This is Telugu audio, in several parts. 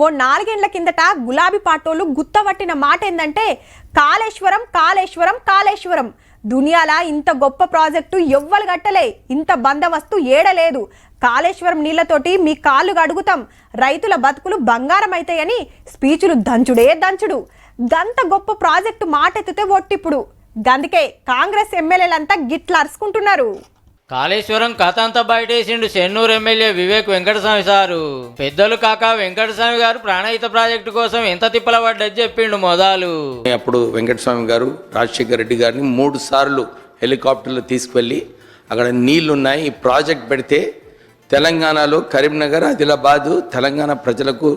ఓ 4 ఏళ్ల కిందట గులాబీ పాటోలు గుత్తవట్టిన మాట ఏందంటే కాళేశ్వరం కాళేశ్వరం కాళేశ్వరం దునియాల ఇంత గొప్ప ప్రాజెక్టు ఎవ్వలు గట్టలే, ఇంత బందవస్తు ఏడలేదు, కాళేశ్వరం నీళ్లతోటి మీ కాళ్ళు గడుగుతాం, రైతుల బతుకులు బంగారం అవుతాయని స్పీచులు దంచుడే దంచుడు. గంత గొప్ప ప్రాజెక్టు మాట ఎత్తితే ఒట్టిప్పుడు. గందుకే కాంగ్రెస్ ఎమ్మెల్యేలంతా గిట్లా అరుచుకుంటున్నారు. కాళేశ్వరం కథ అంతా బయటేసిండు చెన్నూరు ఎమ్మెల్యే వివేక్ వెంకటస్వామి సారు. పెద్దలు కాక వెంకటస్వామి గారు ప్రాణహిత ప్రాజెక్టు కోసం ఎంత తిప్పల పడ్డది చెప్పిండు మొదలు. అప్పుడు వెంకటస్వామి గారు రాజశేఖర రెడ్డి గారిని 3 సార్లు హెలికాప్టర్లో తీసుకువెళ్ళి అక్కడ నీళ్లున్నాయి, ఈ ప్రాజెక్ట్ పెడితే తెలంగాణలో కరీంనగర్ ఆదిలాబాద్ తెలంగాణ ప్రజలకు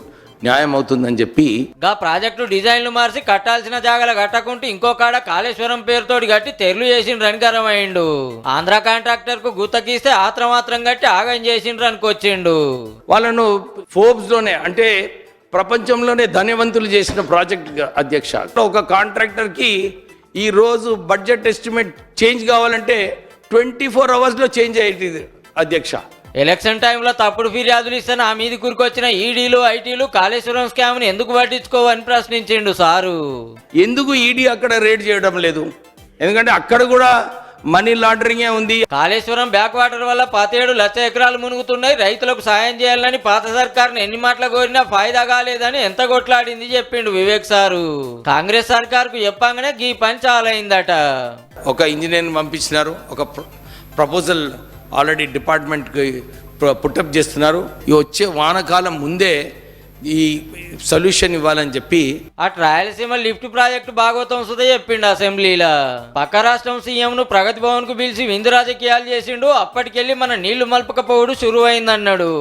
న్యాయం అవుతుందని చెప్పి గా ప్రాజెక్టు డిజైన్లు మార్చి కట్టాల్సిన జాగాలు కట్టకుంటూ ఇంకో కాడ కాళేశ్వరం పేరుతోటి కట్టి తెరలు చేసిండ్రు రణకరమైండు. ఆంధ్ర కాంట్రాక్టర్ కు గుత్తకిస్తే ఆత్రమాత్రం కట్టి ఆగం చేసిండ్రు అనుకొచ్చిండు. వాళ్ళను ఫోర్బ్స్ లోనే అంటే ప్రపంచంలోనే ధనవంతులు చేసిన ప్రాజెక్ట్ అధ్యక్ష. ఒక కాంట్రాక్టర్ కి ఈ రోజు బడ్జెట్ ఎస్టిమేట్ చేంజ్ కావాలంటే 24 hours లో చేంజ్ అయ్యేది అధ్యక్ష. ఎలక్షన్ టైంలో తప్పుడు ఫిర్యాదులు ఇస్తే నా మీద కురికొచ్చిన ఈడీలు ఐటీలు కాళేశ్వరం స్కామ్ ని ఎందుకు పట్టించుకోవని ప్రశ్నించిండు సారు. ఎందుకు ఈడీ అక్కడ రేడ్ చేయడం లేదు? ఎందుకంటే అక్కడ కూడా మనీ లాండరింగే ఉంది. కాళేశ్వరం బ్యాక్ వాటర్ వల్ల 17 లక్షల ఎకరాలు మునుగుతున్నాయి, రైతులకు సాయం చేయాలని పాత సర్కారుని ఎన్ని మాటలు కోరినా ఫాయిదా కాలేదని ఎంత కొట్లాడింది చెప్పిండు వివేక్ సారు. కాంగ్రెస్ సర్కార్ కు చెప్పంగానే ఈ పని చాలా అయిందట. ఒక ఇంజనీర్ని పంపించినారు, ఒక ప్రపోజల్ ఆల్రెడీ డిపార్ట్మెంట్కి పుట్టప్ చేస్తున్నారు. ఈ వచ్చే వానకాలం ముందే ఈ సొల్యూషన్ ఇవ్వాలని చెప్పి ఆ రాయలసీమ లిఫ్ట్ ప్రాజెక్టు భాగవతం సుధా చెప్పిండు అసెంబ్లీలో. పక్క రాష్ట్రం సీఎం ను ప్రగతి భవన్ కు పిలిచి విందు రాజకీయాలు చేసిండు. అప్పటికెళ్ళి మన నీళ్లు మల్పకపోవడు శురువైందన్నాడు.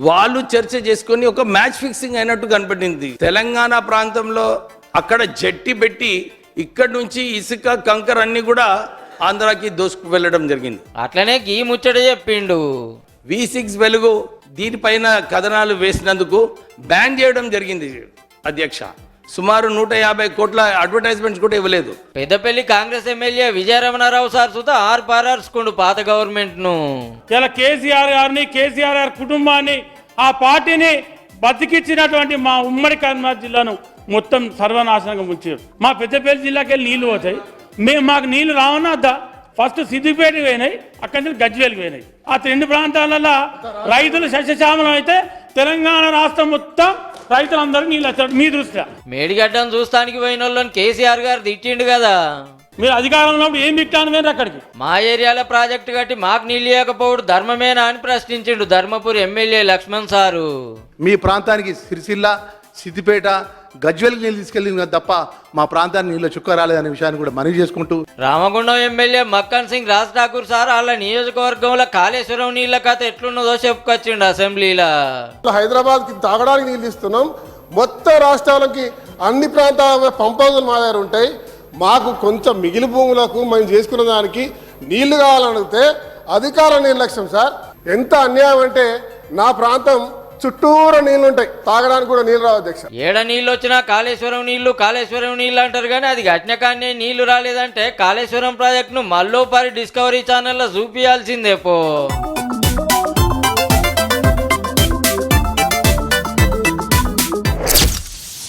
వాళ్ళు చర్చ చేసుకొని ఒక మ్యాచ్ ఫిక్సింగ్ అయినట్టు కనపడింది. తెలంగాణ ప్రాంతంలో అక్కడ జట్టి పెట్టి ఇక్కడి నుంచి ఇసుక కంకర్ అన్ని కూడా ఆంధ్రాకి దోసుకు వెళ్ళడం జరిగింది. అట్లనే గీ ముచ్చట చెప్పిండు. V6 వెలుగు దీనిపైన కథనాలు వేసినందుకు బ్యాన్ చేయడం జరిగింది అధ్యక్ష. సుమారు 150 కోట్ల అడ్వర్టైజ్మెంట్స్ కూడా ఇవ్వలేదు. పెద్దపల్లి కాంగ్రెస్ ఎమ్మెల్యే విజయరమణారావు సార్ సుతా ఆర్పారార్చుకుండు పాత గవర్నమెంట్ ను. ఇలా కేసీఆర్ గారిని, కేసీఆర్ గారి కుటుంబాన్ని, ఆ పార్టీని బతికిచ్చినటువంటి మా ఉమ్మడి కరీంనగర్ జిల్లాను మొత్తం సర్వనాశనంగా ముంచారు. మా పెద్దపల్లి జిల్లాకి వెళ్ళి నీళ్లు పోతాయి, మాకు నీళ్లు రావన్నా వద్దా? ఫస్ట్ సిద్దిపేట పోయినాయి, అక్కడి నుంచి గజ్వేల్కి పోయినాయి. ఆ 2 ప్రాంతాలలో రైతులు సస్యశ్యామలం అయితే తెలంగాణ రాష్ట్రం మొత్తం రైతులందరికీ నీళ్ళు వచ్చారు. మీ దృష్ట్యా మేడిగడ్డను చూస్తానికి పోయిన వాళ్ళని కేసీఆర్ గారు తిట్టిండు కదా. మీరు అధికారంలో ఉన్నప్పుడు ఏం తిట్టాను మీరు అక్కడికి? మా ఏరియాలో ప్రాజెక్టు కట్టి మాకు నీళ్ళు ఇవ్వకపోవడం ధర్మమేనా అని ప్రశ్నించిండు ధర్మపురి ఎమ్మెల్యే లక్ష్మణ్ సారు. మీ ప్రాంతానికి సిరిసిల్ల, సిద్దిపేట, గజ్వేల్కి నీళ్ళు తీసుకెళ్ళింది తప్ప మా ప్రాంతానికి నీళ్ళు చుక్క రాలేదనే విషయాన్ని కూడా మనవి చేసుకుంటూ రామగుండం ఎమ్మెల్యే మక్కన్ సింగ్ రాజ్ ఠాకూర్ సార్ వాళ్ళ నియోజకవర్గంలో కాళేశ్వరం నీళ్ల కథ ఎట్లున్నదో చెప్పుకొచ్చిండు అసెంబ్లీలో. హైదరాబాద్కి తాగడానికి నీళ్ళు ఇస్తున్నాం, మొత్తం రాష్ట్రాలకి అన్ని ప్రాంతాల పంప్ హౌజులు మా దగ్గర ఉంటాయి. మాకు కొంచెం మిగిలి భూములకు మేము చేసుకున్న దానికి నీళ్లు కావాలని అడిగితే అధికార నిర్లక్ష్యం. సార్ ఎంత అన్యాయం అంటే నా ప్రాంతం చుట్టూరా నీళ్లు ఉంటాయి, తాగడానికి కూడా నీళ్ళు రావు అధ్యక్ష. ఏడ నీళ్ళు వచ్చినా కాళేశ్వరం నీళ్లు అంటారు కానీ అది గట్టినకాన్నే నీళ్లు రాలేదంటే కాళేశ్వరం ప్రాజెక్టును మల్లోపారి డిస్కవరీ ఛానల్లో చూపియాల్సిందే పో.